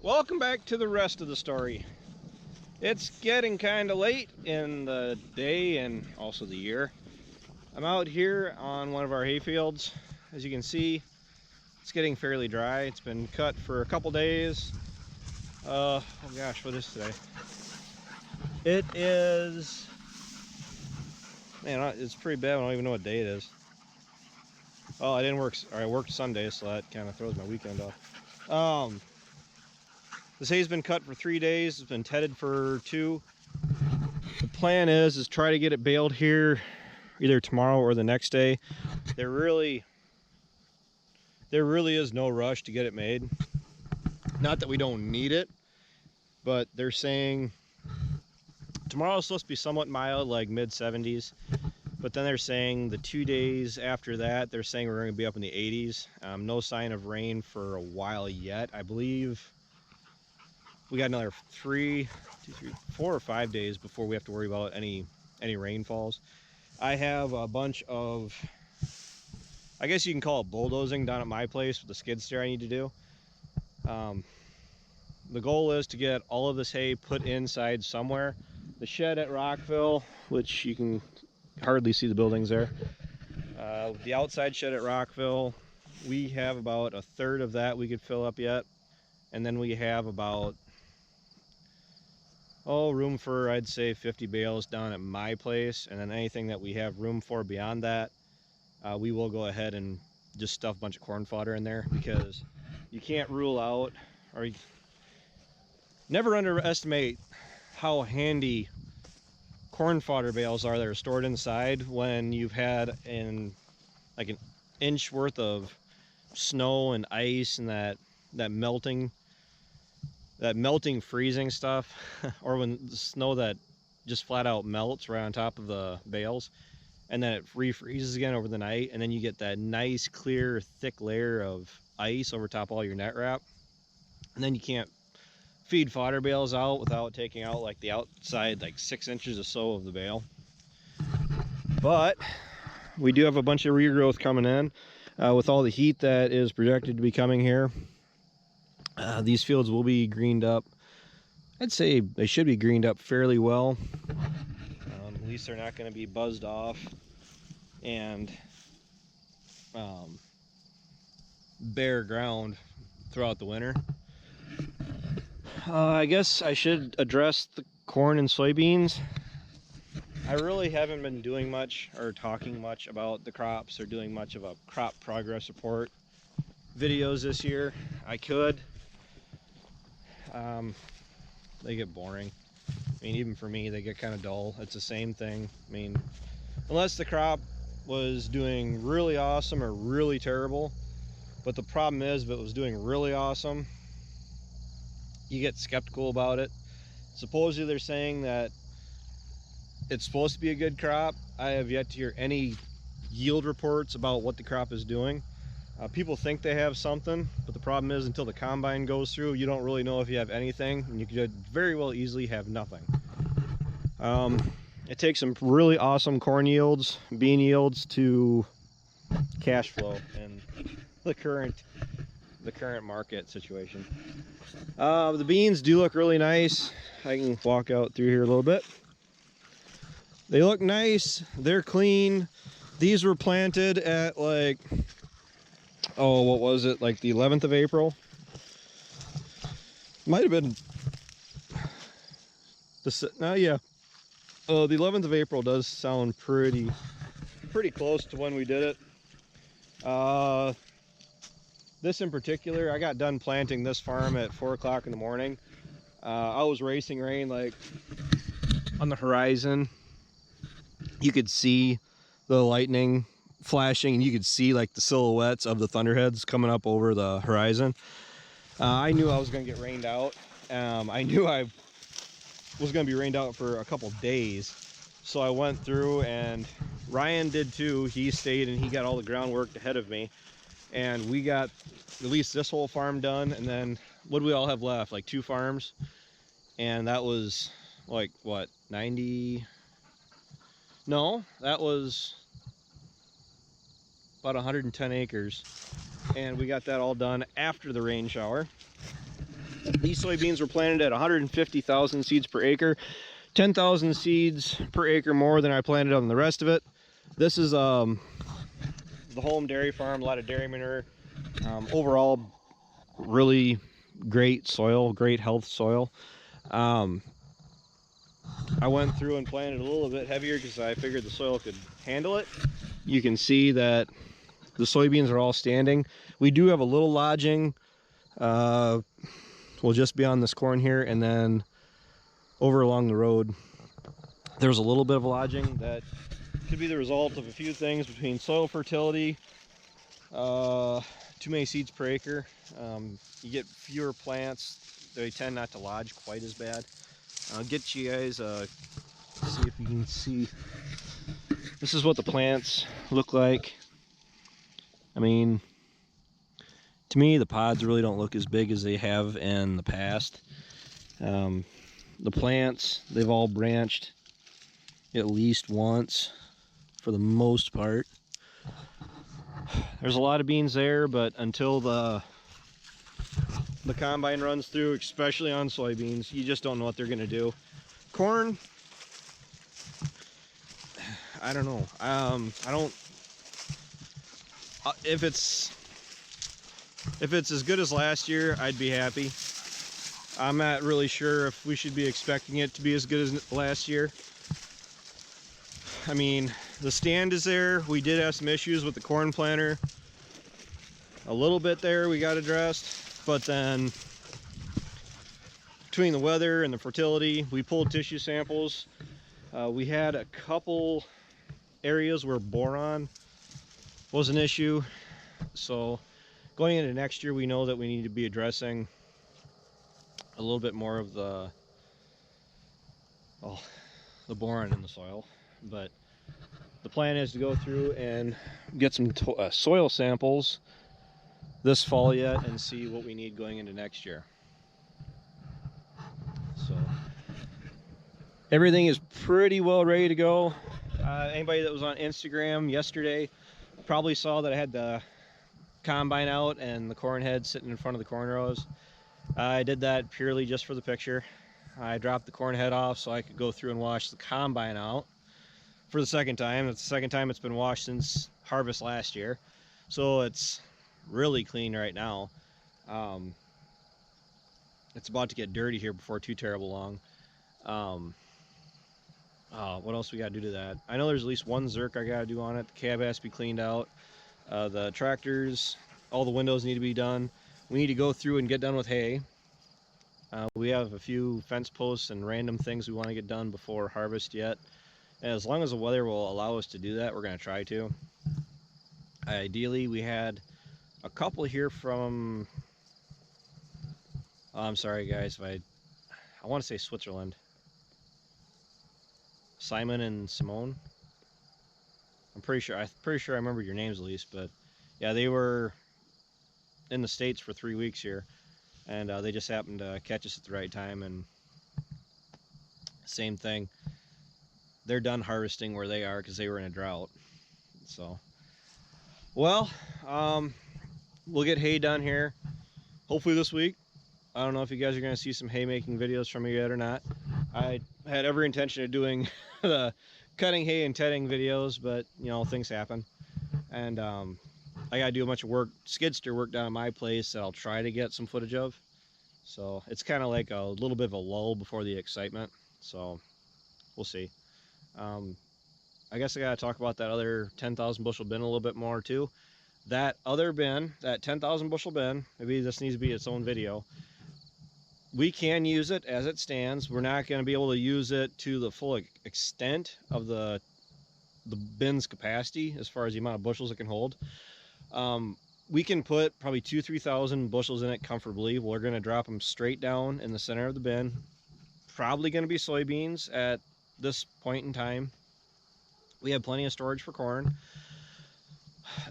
Welcome back to the rest of the story. It's getting kind of late in the day and also the year. I'm out here on one of our hay fields. As you can see, it's getting fairly dry. It's been cut for a couple days. Oh gosh, what is today? It is, man, it's pretty bad. I don't even know what day it is. Oh, I didn't work, or I worked Sunday, so that kind of throws my weekend off. This hay's been cut for 3 days. It's been tedded for 2. The plan is try to get it baled here either tomorrow or the next day. There really is no rush to get it made. Not that we don't need it, but they're saying tomorrow's supposed to be somewhat mild, like mid-70s. But then they're saying the 2 days after that, they're saying we're going to be up in the 80s. No sign of rain for a while yet. I believe we got another 4 or 5 days before we have to worry about any rainfalls. I have a bunch of, I guess you can call it bulldozing down at my place with the skid steer I need to do. The goal is to get all of this hay put inside somewhere. The shed at Rockville, which you can hardly see the buildings there. The outside shed at Rockville, we have about a third of that we could fill up yet. And then we have about, room for, I'd say, 50 bales down at my place. And then anything that we have room for beyond that, we will go ahead and just stuff a bunch of corn fodder in there, because you can't rule out, or never underestimate how handy corn fodder bales are that are stored inside when you've had like an inch worth of snow and ice and that melting freezing stuff, or when the snow that just flat out melts right on top of the bales and then it refreezes again over the night, and then you get that nice clear thick layer of ice over top all your net wrap, and then you can't feed fodder bales out without taking out like the outside like 6 inches or so of the bale. But we do have a bunch of regrowth coming in with all the heat that is projected to be coming here. These fields will be greened up. I'd say they should be greened up fairly well. At least they're not going to be buzzed off and bare ground throughout the winter. I guess I should address the corn and soybeans. I really haven't been doing much or talking much about the crops or doing much of a crop progress report videos this year. I could. They get boring. I mean, even for me, they get kind of dull. It's the same thing. I mean, unless the crop was doing really awesome or really terrible. But the problem is, if it was doing really awesome, you get skeptical about it. Supposedly they're saying that it's supposed to be a good crop. I have yet to hear any yield reports about what the crop is doing. People think they have something, but the problem is until the combine goes through, you don't really know if you have anything, and you could very well easily have nothing. It takes some really awesome corn yields, bean yields to cash flow in the current market situation. The beans do look really nice. I can walk out through here a little bit. They look nice. They're clean. These were planted at like, what was it? Like the 11th of April. Might have been the 11th of April does sound pretty close to when we did it. This in particular, I got done planting this farm at 4 o'clock in the morning. I was racing rain like on the horizon. You could see the lightning flashing, and you could see like the silhouettes of the thunderheads coming up over the horizon. I knew I was going to get rained out. I knew I was going to be rained out for a couple days. So I went through, and Ryan did too. He stayed and he got all the groundwork ahead of me. And we got at least this whole farm done. And then what do we all have left? Like 2 farms. And that was like, what, 90? No, that was about 110 acres. And we got that all done after the rain shower. These soybeans were planted at 150,000 seeds per acre, 10,000 seeds per acre more than I planted on the rest of it. This is the home dairy farm, a lot of dairy manure. Overall, really great soil, great health soil. I went through and planted a little bit heavier because I figured the soil could handle it. You can see that the soybeans are all standing. We do have a little lodging. We'll just be on this corn here, and then over along the road there's a little bit of lodging that could be the result of a few things between soil fertility, too many seeds per acre. You get fewer plants, they tend not to lodge quite as bad. I'll get you guys see if you can see. This is what the plants look like. I mean, to me the pods really don't look as big as they have in the past. The plants, they've all branched at least once for the most part. There's a lot of beans there, but until the combine runs through, especially on soybeans, you just don't know what they're gonna do. Corn, I don't know. I don't. If it's as good as last year, I'd be happy. I'm not really sure if we should be expecting it to be as good as last year. I mean, the stand is there. We did have some issues with the corn planter. A little bit there we got addressed, but then between the weather and the fertility, we pulled tissue samples. We had a couple areas where boron was an issue. So going into next year, we know that we need to be addressing a little bit more of the boron in the soil. But the plan is to go through and get some soil samples this fall yet and see what we need going into next year. So everything is pretty well ready to go. Anybody that was on Instagram yesterday probably saw that I had the combine out and the corn head sitting in front of the corn rows. I did that purely just for the picture. I dropped the corn head off so I could go through and wash the combine out for the second time. It's the second time it's been washed since harvest last year, so it's really clean right now. It's about to get dirty here before too terrible long. What else we gotta do to that? I know there's at least one zerk I gotta do on it. The cab has to be cleaned out. The tractors, all the windows need to be done. We need to go through and get done with hay. We have a few fence posts and random things we want to get done before harvest yet. And as long as the weather will allow us to do that, we're going to try to. Ideally, we had a couple here from, I'm sorry guys, if I want to say Switzerland. Simon and Simone. I'm pretty sure I remember your names at least, but yeah, they were in the States for 3 weeks here, and they just happened to catch us at the right time. And same thing, they're done harvesting where they are because they were in a drought. So, well, we'll get hay done here hopefully this week. I don't know if you guys are going to see some haymaking videos from me yet or not. I had every intention of doing the cutting hay and tedding videos, but you know, things happen. And I gotta do a bunch of work, skid steer work down at my place that I'll try to get some footage of. So it's kind of like a little bit of a lull before the excitement. So we'll see. I guess I gotta talk about that other 10,000 bushel bin a little bit more too. That other bin, that 10,000 bushel bin, maybe this needs to be its own video. We can use it as it stands. We're not going to be able to use it to the full extent of the bin's capacity as far as the amount of bushels it can hold. We can put probably 2,000–3,000 bushels in it comfortably. We're going to drop them straight down in the center of the bin. Probably going to be soybeans at this point in time. We have plenty of storage for corn.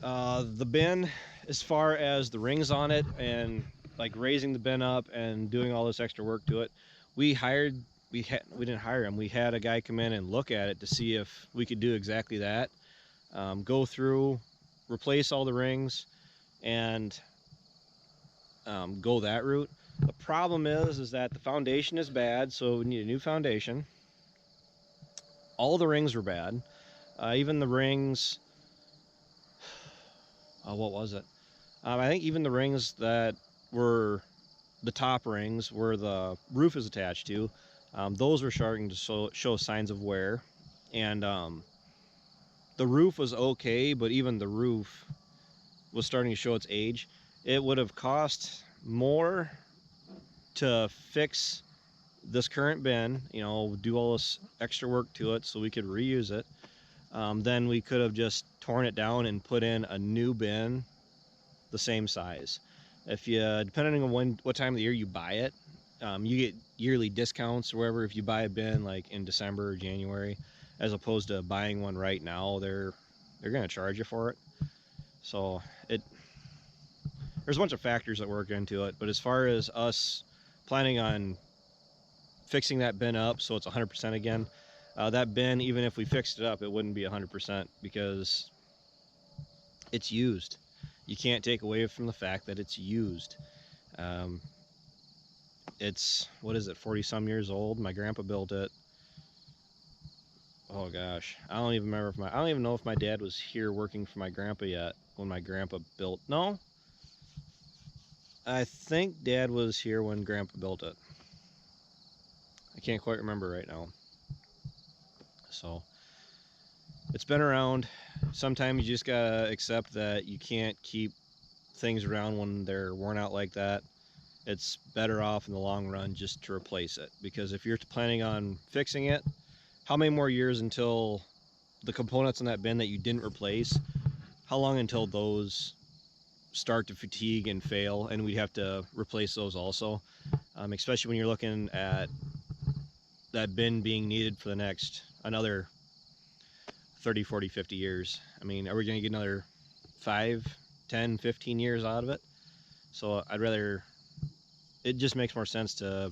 The bin, as far as the rings on it and like raising the bin up and doing all this extra work to it, we didn't hire him. We had a guy come in and look at it to see if we could do exactly that. Go through, replace all the rings, and go that route. The problem is that the foundation is bad, so we need a new foundation. All the rings were bad. Even the rings, what was it? I think even the rings that were the top rings where the roof is attached to, those were starting to show signs of wear. And the roof was okay, but even the roof was starting to show its age. It would have cost more to fix this current bin, you know, do all this extra work to it so we could reuse it. Then we could have just torn it down and put in a new bin the same size. If you, depending on what time of the year you buy it, you get yearly discounts or whatever if you buy a bin like in December or January, as opposed to buying one right now. They're going to charge you for it. So there's a bunch of factors that work into it. But as far as us planning on fixing that bin up so it's 100% again, that bin, even if we fixed it up, it wouldn't be 100% because it's used. You can't take away from the fact that it's used. It's, what is it, 40 some years old. My grandpa built it. Oh gosh, I don't even remember I don't even know if my dad was here working for my grandpa yet when my grandpa built. No, I think dad was here when grandpa built it. I can't quite remember right now. So it's been around. Sometimes you just gotta accept that you can't keep things around when they're worn out like that. It's better off in the long run just to replace it, because if you're planning on fixing it, how many more years until the components in that bin that you didn't replace, how long until those start to fatigue and fail, and we'd have to replace those also, especially when you're looking at that bin being needed for the next another 30, 40, 50 years. I mean, are we going to get another 5, 10, 15 years out of it? So I'd rather, it just makes more sense to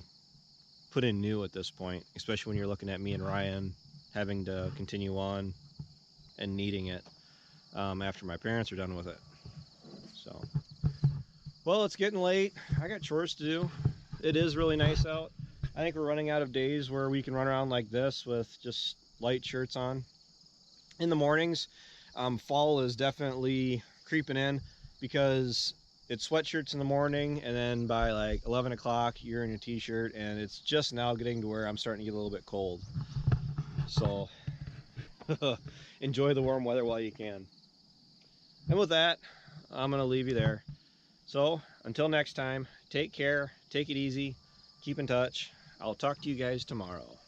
put in new at this point, especially when you're looking at me and Ryan having to continue on and needing it after my parents are done with it. So, well, it's getting late. I got chores to do. It is really nice out. I think we're running out of days where we can run around like this with just light shirts on. In the mornings, fall is definitely creeping in because it's sweatshirts in the morning, and then by like 11 o'clock you're in a t-shirt, and it's just now getting to where I'm starting to get a little bit cold. So enjoy the warm weather while you can. And with that, I'm going to leave you there. So until next time, take care, take it easy, keep in touch. I'll talk to you guys tomorrow.